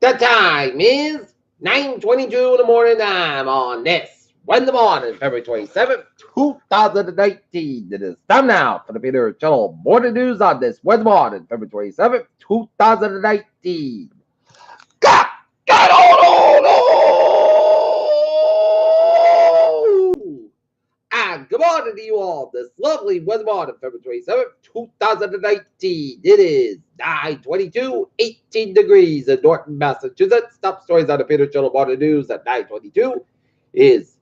The time is 9:22 in the morning time on this Wednesday morning, February 27th, 2019. It is time now for the Peter Channel morning news on this Wednesday morning, February 27th, 2019. Get on! And good morning to you all this lovely Wednesday morning, February 27th, 2019. It is 9:22, 18 degrees in Norton, Massachusetts. Top stories on the Peter Channel Morning News at 9:22 is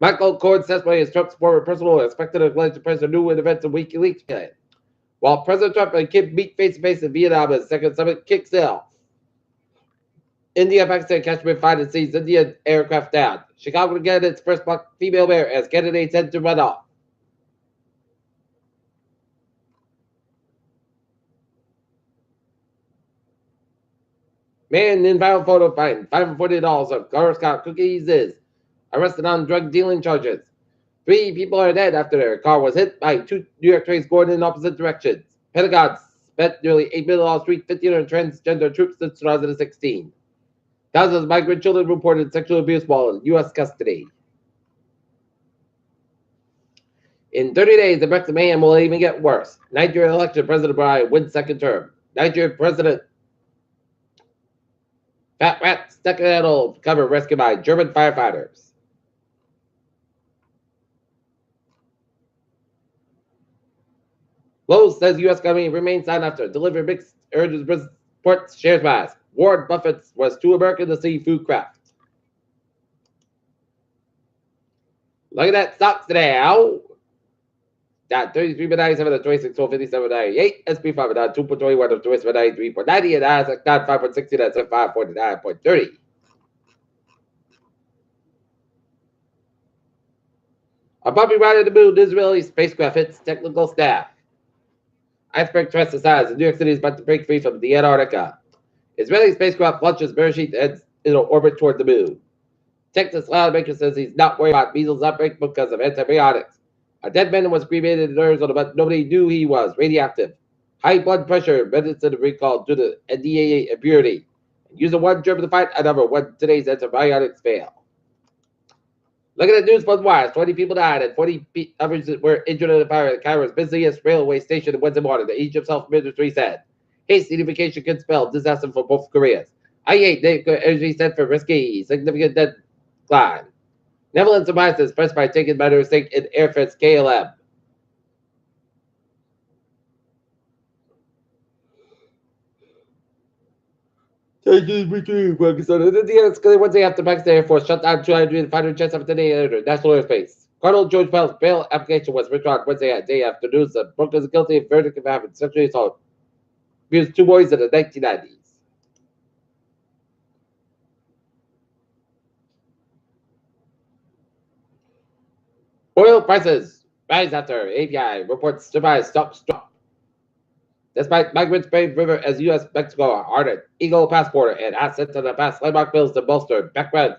Michael Cohen's testimony as Trump's former personal expected to glance to President new events of WikiLeaks. While President Trump and Kim meet face to face in Vietnam as second summit kicks off. India, Pakistan, Kashmir fight and sees Indian aircraft down. Chicago to get its first black female mayor as candidates head to runoff. Man in viral photo fined $540 of Girl Scout cookies is arrested on drug dealing charges. 3 people are dead after their car was hit by 2 New York trains going in opposite directions. Pentagon spent nearly $8 billion on 350 transgender troops since 2016. Thousands of migrant children reported sexual abuse while in U.S. custody. In 30 days, the Brexit mayhem will even get worse. Nigerian election, President Buhari wins second term. Nigerian President Fat Rat second cover rescued by German firefighters. Lowe's says U.S. economy remains sound after delivery mixed urges reports shares rise. Warren Buffett was too American to see food craft. Look at that stocks today. Ow. Down 33.97 at 26.57.98. SP 5 down 2.21 at 27.93.90 and Nasdaq down 5.60 at 5.49.30. A bumpy ride to the moon, Israeli spacecraft hits technical staff. Iceberg twice the size. New York City is about to break free from the Antarctica. Israeli spacecraft launches parachute and in orbit toward the moon. Texas lawmaker says he's not worried about measles outbreak because of antibiotics. A dead man was cremated in Arizona, but nobody knew he was radioactive. High blood pressure, medicine recalled due to NDA impurity. Using one germ to fight another when today's antibiotics fail. Look at the news from wires. 20 people died and 40 others were injured in a fire at Cairo's busiest railway station in Wednesday morning, the Egypt's health ministry said. Hasty unification could spell disaster for both Koreas. IEA energy set for risky, significant decline. Netherlands surprises first by taking better stake in Airfit's KLM. Wednesday after Pakistan Air Force shut down 200 fighter jets after the national airspace. Colonel George Pell's bail application was withdrawn Wednesday at day after news that Brooke is guilty of verdict of having sexually assault. Abused 2 boys in the 1990s. Oil prices rise after API reports surprise stocks drop. Despite migrants paying river as U.S.-Mexico hardened Eagle passport and assets on the past landmark bills to bolster background.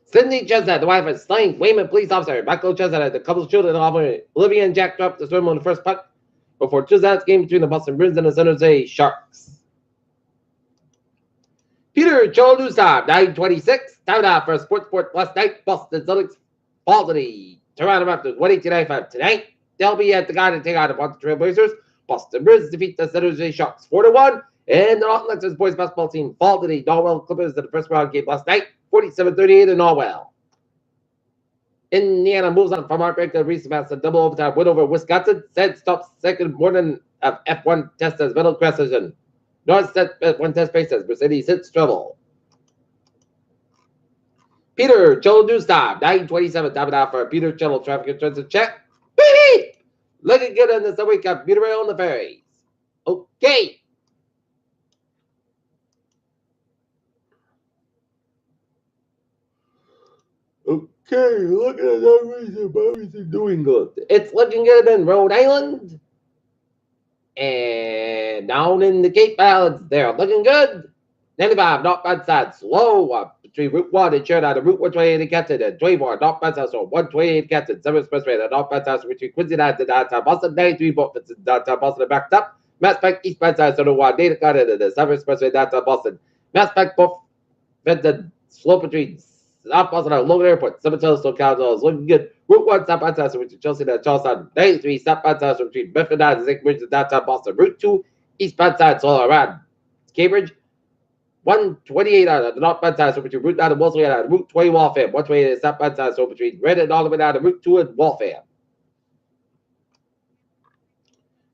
Sydney Chestnut, the wife of slain Wayman police officer Michael Chestnut, the couple's children, Olivia and Jack, dropped the swim on the first puck before Tuesday's game between the Boston Bruins and the San Jose Sharks. Peter Joe News Time, 9:26. Time now for a sports report last night. Boston Celtics fall to the Toronto Raptors 118-95 tonight. They'll be at the Garden to take on the Boston Trailblazers. Boston Bruins defeat the San Jose Sharks 4-1. And the Norton Lexus boys basketball team fall to the Norwell Clippers in the first round game last night, 47-38 in Norwell. Indiana moves on from heartbreak to recent match, a double overtime win over Wisconsin. Said stops second morning of F1 test as middle precision. North set F1 test pace as Mercedes hits trouble. Peter Cello do stop. 9:27 top it out for Peter Cello. Traffic control check. Beep! Looking good on the subway cup. Peter on the ferries. Okay. Okay, looking at everything doing good. It's looking good in Rhode Island. And down in the Cape Valleys, they're looking good. 95, not bad side, slow up between Route 1 and Sheridan, Route 128 and Kenton, and 24, not bad side, so 128 Kenton, 7 Expressway, and not bad side, between Quincy and downtown Boston, 93 Bolton, downtown Boston, backed up. Mass Pike, East Bad side, so the 1, Data got it, the 7 Expressway, downtown Boston. Mass Pike, both, the slope between South Boston and Logan Airport, 7 Telestone County, looking good. Route 1, South Bad side, so between Chelsea and Charlestown, 93, South Bad side, so between Bedford and St. Bridge, downtown Boston. Route 2, East Bad side, so all around Cambridge. 128 out of the North Bad side, so between Route 9 and Wolseley out of Route 20 Waltham. 128 is South Bad side, so between Red and all the way down to Route 2 and Waltham.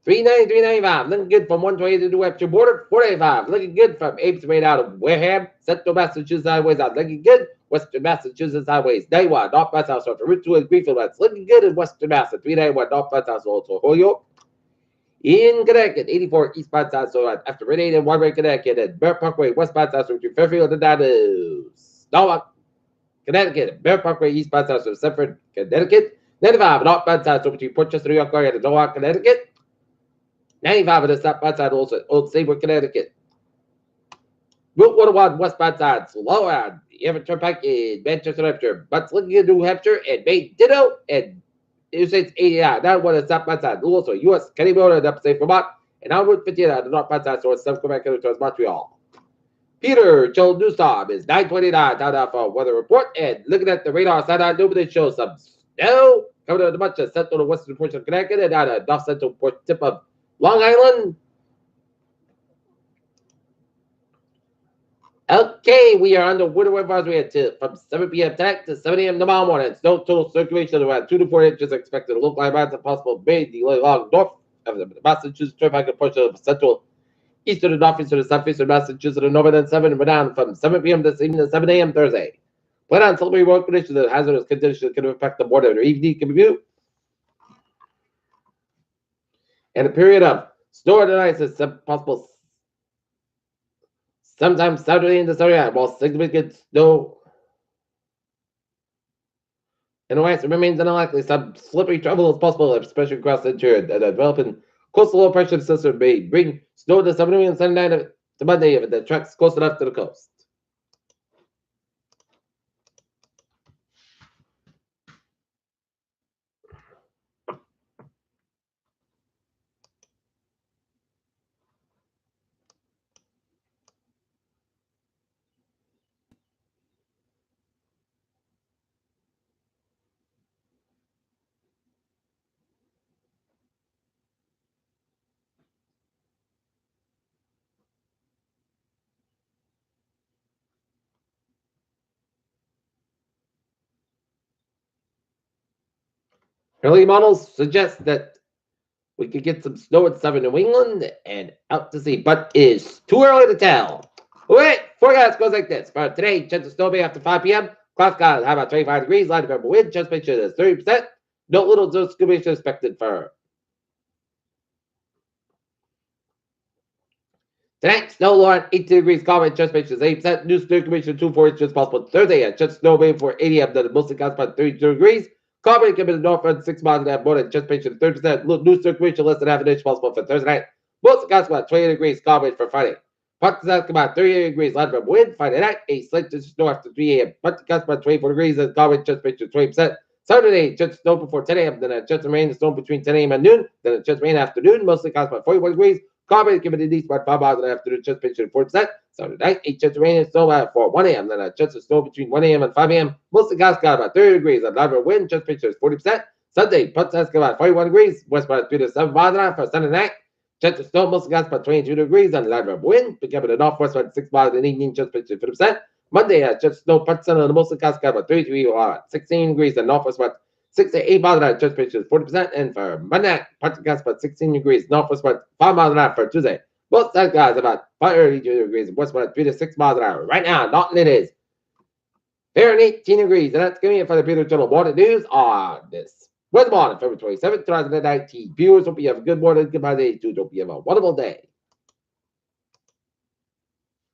390, 395, looking good from 120 to the Webster border. 485, looking good from Apes way out of Wareham. Central Massachusetts highways out, looking good. Western Massachusetts highways. 91, North Bad side, so to Route 2 and Greenfield, that's looking good in Western Mass. 391, North Bad side, so to Holyoke. In Connecticut, 84 eastbound side, so after Radiate and Waterbury, Connecticut, and Bear Parkway, westbound side, so between Fairfield and Dados. Norwalk, Connecticut, Bear Parkway, eastbound side, so Sefton, Connecticut. 95, northbound side, so between Port Chester, New York, and Norwalk, Connecticut. 95 on the southbound side, also Old Saybrook, Connecticut. Route 101, westbound side, slow on the Everett Turnpike in Manchester, New Hampshire. Butts looking in New Hampshire, and Maine Ditto, and Interstate 89, that one is southbound side. Also, U.S. Kenny Road and upstate Vermont, and on Route 59 on the northbound side, so it's South Quebec towards Montreal. Peter Joel Newstorm is 9:29 down out for weather report, and looking at the radar side, nobody shows some snow coming over much of central and western portion of Connecticut and down the north central tip of Long Island. Okay, we are on the winter weather advisory from 7 p.m. tonight to 7 a.m. tomorrow morning. Snow total circulation around 2 to 4 inches expected. Local amounts of possible may delay along north of the Massachusetts Turnpike and portion of central eastern and northeastern and southeastern Massachusetts and northern and 7 and down from 7 p.m. this evening to 7 a.m. Thursday. Plan on slippery road conditions and hazardous conditions can affect the morning or evening commute. And a period of snow and ice is possible sometimes Saturday into Saturday, while significant snow and ice remains unlikely. Some slippery travel is possible, especially across the interior. And a developing coastal low pressure system may bring snow to Saturday and Sunday night to Monday if the track's close enough to the coast. Early models suggest that we could get some snow in southern New England and out to sea, but it's too early to tell. Wait, forecast goes like this. For today, chance of snow may after 5 p.m. Cloud skies, high about 25 degrees, light November wind, chance of is 30%. No little distribution expected for tonight. Snow low at 18 degrees, calm and chance is 8%. New snow condition 2 4 inches possible Thursday, and chance snow may for 80 up to mostly clouds about 32 degrees. Carbon coming to north front 6 miles an hour, more than anticipation 30%. New circulation less than half an inch possible for Thursday night. Most guys about 28 degrees, carbon for Friday. Parts south about 38 degrees, light from wind. Friday night, a slight chance of snow after 3 a.m. Parts guys about 24 degrees, and carbon anticipation 20%. Saturday, chance of snow before 10 a.m., then a chance of rain and snow between 10 a.m. and noon, then a chance of rain afternoon, mostly guys about 41 degrees. Carbon given to east about 5 miles an afternoon, chance of 40%. Saturday night, a chance of rain and snow for 1 a.m., then a chance of snow between 1 a.m. and 5 a.m. Mostly guys got about 30 degrees, and light from wind, chance of 40%. Sunday, Putts has about 41 degrees, west about 3 to 7 miles an hour for Sunday night. Chance of snow, mostly gusts about 22 degrees on the line of wind. Becoming the northwest about 6 miles in the evening, just 50%. Monday, chance of snow, part sun on the mostly gusts about 33 or 16 degrees on the northwest about 6 to 8 miles an hour, chance of 40%. And for Monday, part sun gusts about 16 degrees, northwest about 5 miles an hour for Tuesday. Both sides guys about 32 degrees, west about 3 to 6 miles an hour. Right now, Dalton it is Fahrenheit 18 degrees. And that's going to be it for the Peter Channel Water News on this Wednesday morning, February 27th, 2019. Viewers, hope you have a good morning, goodbye day, too. Hope you have a wonderful day.